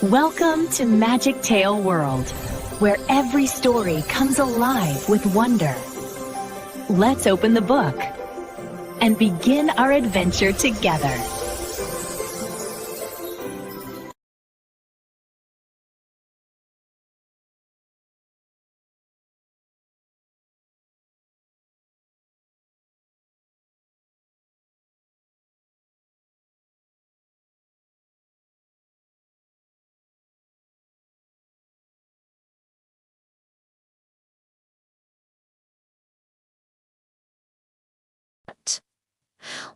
Welcome to Magic Tale World, where every story comes alive with wonder. Let's open the book and begin our adventure together.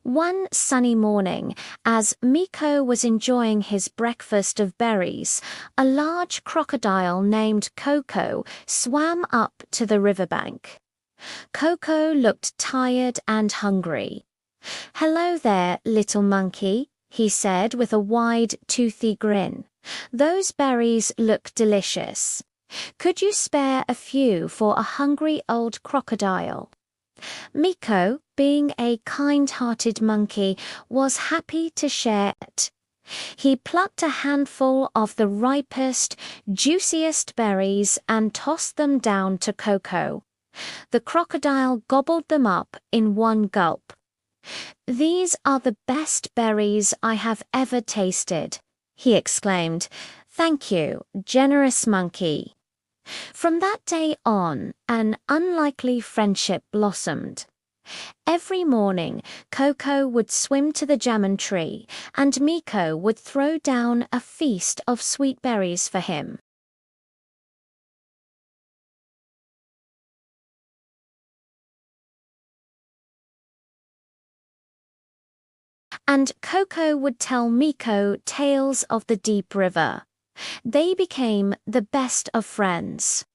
One sunny morning, as Miko was enjoying his breakfast of berries, a large crocodile named Coco swam up to the riverbank. Coco looked tired and hungry. "Hello there, little monkey," he said with a wide, toothy grin. "Those berries look delicious. Could you spare a few for a hungry old crocodile?" Miko, being a kind-hearted monkey, was happy to share it. He plucked a handful of the ripest, juiciest berries and tossed them down to Coco. The crocodile gobbled them up in one gulp. "These are the best berries I have ever tasted," he exclaimed. "Thank you, generous monkey." From that day on, an unlikely friendship blossomed. Every morning, Coco would swim to the jamon tree, and Miko would throw down a feast of sweet berries for him. And Coco would tell Miko tales of the deep river. They became the best of friends.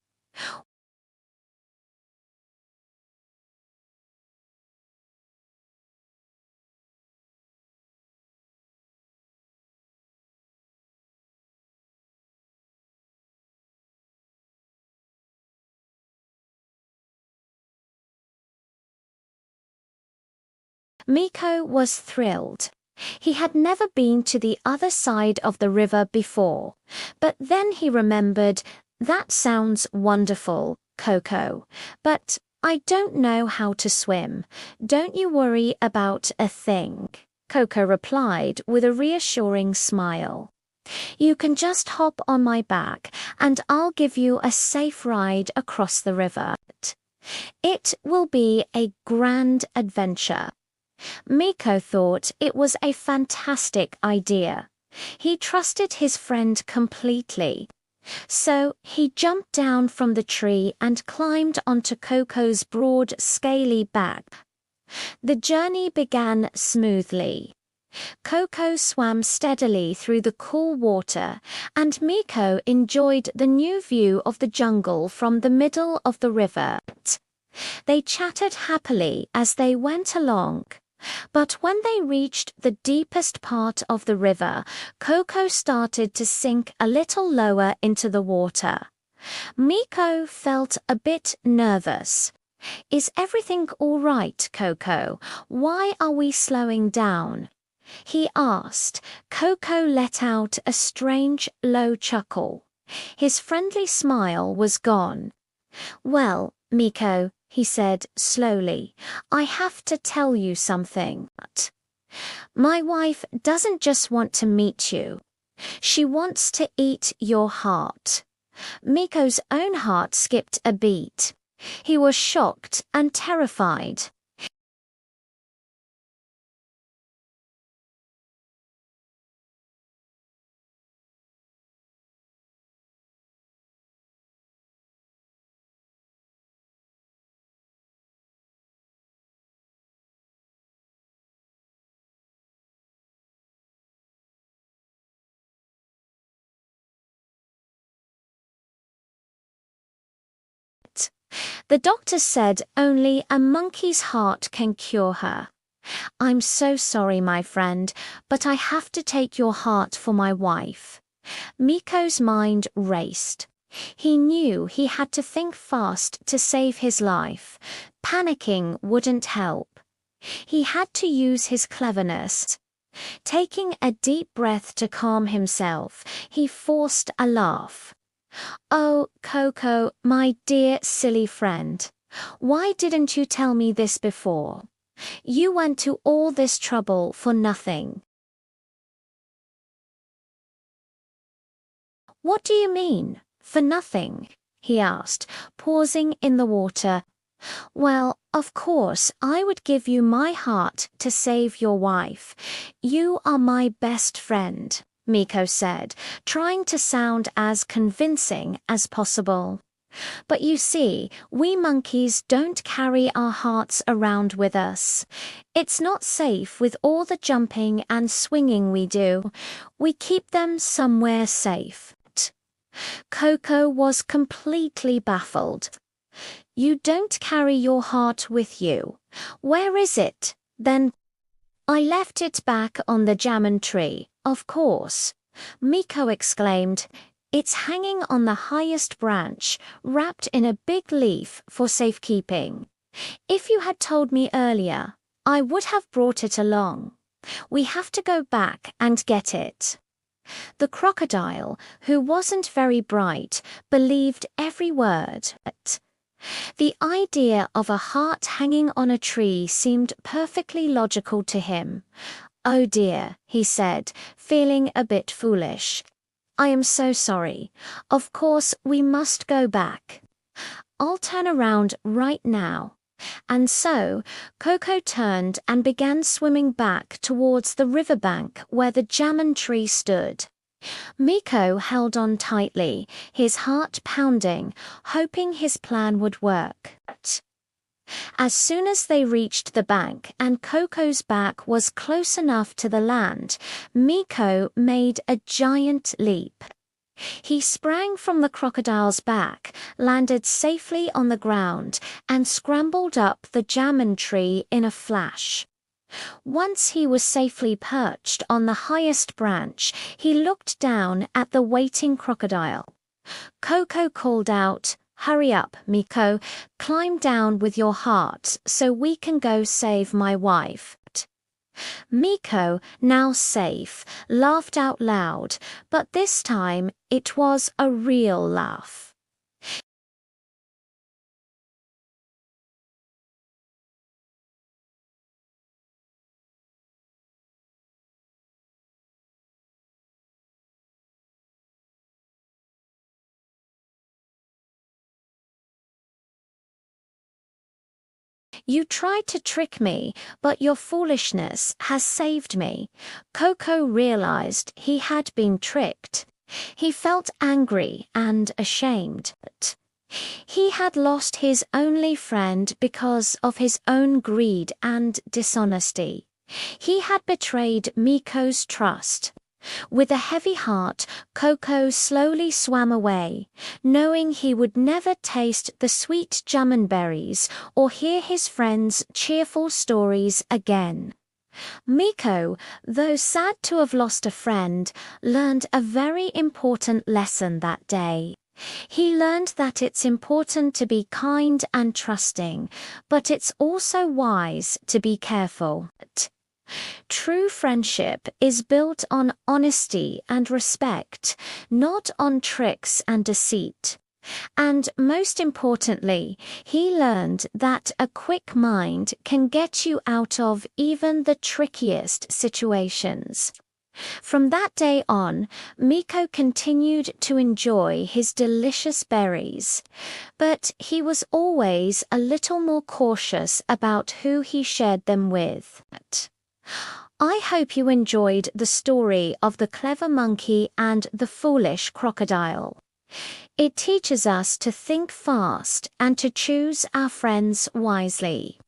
Miko was thrilled. He had never been to the other side of the river before, but then he remembered, "That sounds wonderful, Coco, but I don't know how to swim. Don't you worry about a thing," Coco replied with a reassuring smile. "You can just hop on my back and I'll give you a safe ride across the river. It will be a grand adventure." Miko thought it was a fantastic idea. He trusted his friend completely. So he jumped down from the tree and climbed onto Coco's broad, scaly back. The journey began smoothly. Coco swam steadily through the cool water, and Miko enjoyed the new view of the jungle from the middle of the river. They chattered happily as they went along. But when they reached the deepest part of the river, Coco started to sink a little lower into the water. Miko felt a bit nervous. "Is everything all right, Coco? Why are we slowing down?" he asked. Coco let out a strange, low chuckle. His friendly smile was gone. "Well, Miko," he said slowly, "I have to tell you something. My wife doesn't just want to meet you. She wants to eat your heart." Miko's own heart skipped a beat. He was shocked and terrified. The doctor said only a monkey's heart can cure her. "I'm so sorry, my friend, but I have to take your heart for my wife." Miko's mind raced. He knew he had to think fast to save his life. Panicking wouldn't help. He had to use his cleverness. Taking a deep breath to calm himself, he forced a laugh. "Oh, Coco, my dear silly friend. Why didn't you tell me this before? You went to all this trouble for nothing." "What do you mean, for nothing?" he asked, pausing in the water. "Well, of course, I would give you my heart to save your wife. You are my best friend," Miko said, trying to sound as convincing as possible. "But you see, we monkeys don't carry our hearts around with us. It's not safe with all the jumping and swinging we do. We keep them somewhere safe." Coco was completely baffled. "You don't carry your heart with you. Where is it, then?" "I left it back on the jamon tree, of course," Miko exclaimed. "It's hanging on the highest branch, wrapped in a big leaf for safekeeping. If you had told me earlier, I would have brought it along. We have to go back and get it." The crocodile, who wasn't very bright, believed every word. The idea of a heart hanging on a tree seemed perfectly logical to him. "Oh dear," he said, feeling a bit foolish. "I am so sorry. Of course, we must go back. I'll turn around right now." And so, Coco turned and began swimming back towards the riverbank where the jamon tree stood. Miko held on tightly, his heart pounding, hoping his plan would work. As soon as they reached the bank and Coco's back was close enough to the land, Miko made a giant leap. He sprang from the crocodile's back, landed safely on the ground, and scrambled up the jamon tree in a flash. Once he was safely perched on the highest branch, he looked down at the waiting crocodile. Coco called out, "Hurry up, Miko. Climb down with your heart so we can go save my wife." Miko, now safe, laughed out loud, but this time it was a real laugh. "You tried to trick me, but your foolishness has saved me." Coco realized he had been tricked. He felt angry and ashamed. He had lost his only friend because of his own greed and dishonesty. He had betrayed Miko's trust. With a heavy heart, Coco slowly swam away, knowing he would never taste the sweet jamon berries or hear his friends' cheerful stories again. Miko, though sad to have lost a friend, learned a very important lesson that day. He learned that it's important to be kind and trusting, but it's also wise to be careful. True friendship is built on honesty and respect, not on tricks and deceit. And most importantly, he learned that a quick mind can get you out of even the trickiest situations. From that day on, Miko continued to enjoy his delicious berries, but he was always a little more cautious about who he shared them with. I hope you enjoyed the story of the clever monkey and the foolish crocodile. It teaches us to think fast and to choose our friends wisely.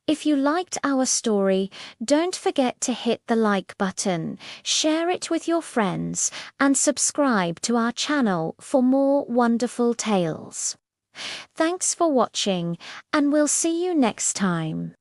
If you liked our story, don't forget to hit the like button, share it with your friends, and subscribe to our channel for more wonderful tales. Thanks for watching, and we'll see you next time.